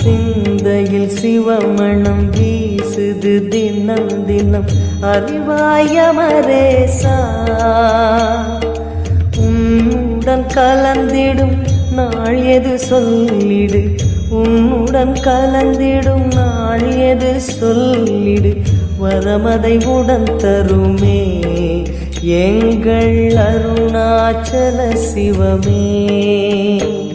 சிந்தையில் சிவமணம் வீசுது தினம் தினம் அறிவாயமரேசா உன்னுடன் கலந்திடும் நாள் எது சொல்லிடு உன்னுடன் கலந்திடும் நாள் எது சொல்லிடு வரமதை உடன் தருமே எங்கள் அருணாச்சல சிவமே.